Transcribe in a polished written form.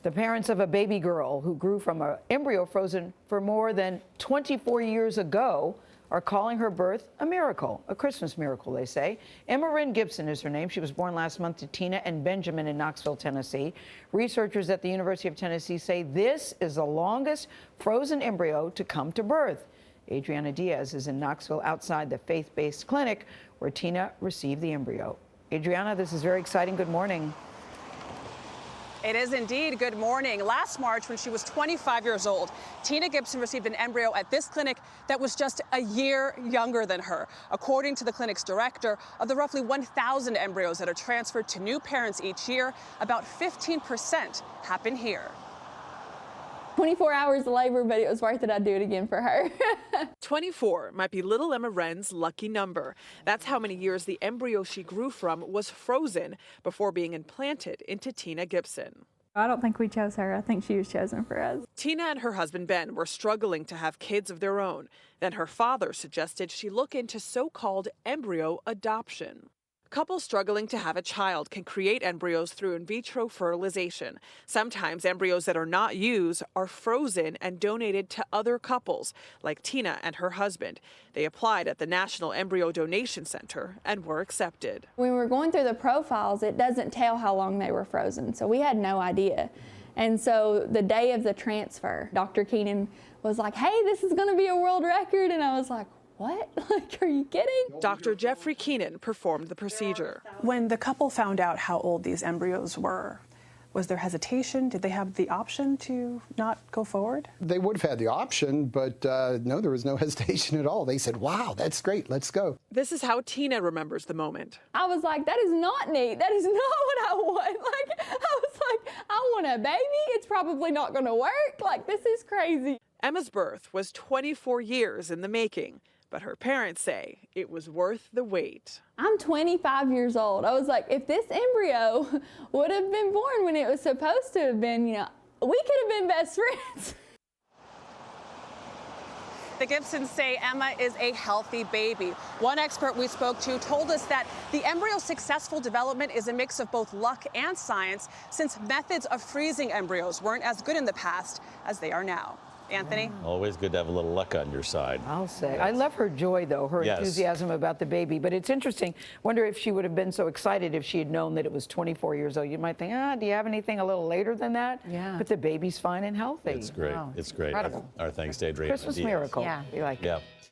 The parents of a baby girl who grew from an embryo frozen for more than 24 years ago are calling her birth a miracle, a Christmas miracle, they say. Wren Gibson is her name. She was born last month to Tina and Benjamin in Knoxville, Tennessee. Researchers at the University of Tennessee say this is the longest frozen embryo to come to birth. Adriana Diaz is in Knoxville outside the faith-based clinic where Tina received the embryo. Adriana, this is very exciting. Good morning. It is indeed. Good morning. Last March, when she was 25 years old, Tina Gibson received an embryo at this clinic that was just a year younger than her. According to the clinic's director, of the roughly 1,000 embryos that are transferred to new parents each year, about 15% happen here. 24 hours of labor, but it was worth it. I'd do it again for her. 24 might be little Emma Wren's lucky number. That's how many years the embryo she grew from was frozen before being implanted into Tina Gibson. I don't think we chose her. I think she was chosen for us. Tina and her husband Ben were struggling to have kids of their own. Then her father suggested she look into so-called embryo adoption. Couples struggling to have a child can create embryos through in vitro fertilization. Sometimes embryos that are not used are frozen and donated to other couples, like Tina and her husband. They applied at the National Embryo Donation Center and were accepted. When we were going through the profiles, it doesn't tell how long they were frozen, so we had no idea. And so the day of the transfer, Dr. Keenan was like, hey, this is going to be a world record. And I was like, what? Like, are you kidding? Dr. Jeffrey Keenan performed the procedure. When the couple found out how old these embryos were, was there hesitation? Did they have the option to not go forward? They would have had the option, but no, there was no hesitation at all. They said, wow, that's great, let's go. This is how Tina remembers the moment. I was like, that is not neat. That is not what I want. Like, I was like, I want a baby. It's probably not going to work. Like, this is crazy. Emma's birth was 24 years in the making, but her parents say it was worth the wait. I'm 25 years old. I was like, if this embryo would have been born when it was supposed to have been, you know, we could have been best friends. The Gibsons say Emma is a healthy baby. One expert we spoke to told us that the embryo's successful development is a mix of both luck and science, since methods of freezing embryos weren't as good in the past as they are now. Anthony? Always good to have a little luck on your side. I'll say. I love her joy, though, her Yes. enthusiasm about the baby. But it's interesting. Wonder if she would have been so excited if she had known that it was 24 years old. You might think, do you have anything a little later than that? Yeah. But the baby's fine and healthy. It's great. Wow. It's great. Incredible. Our thanks to Adriana Christmas Diaz. miracle. Yeah. We like it. Yeah.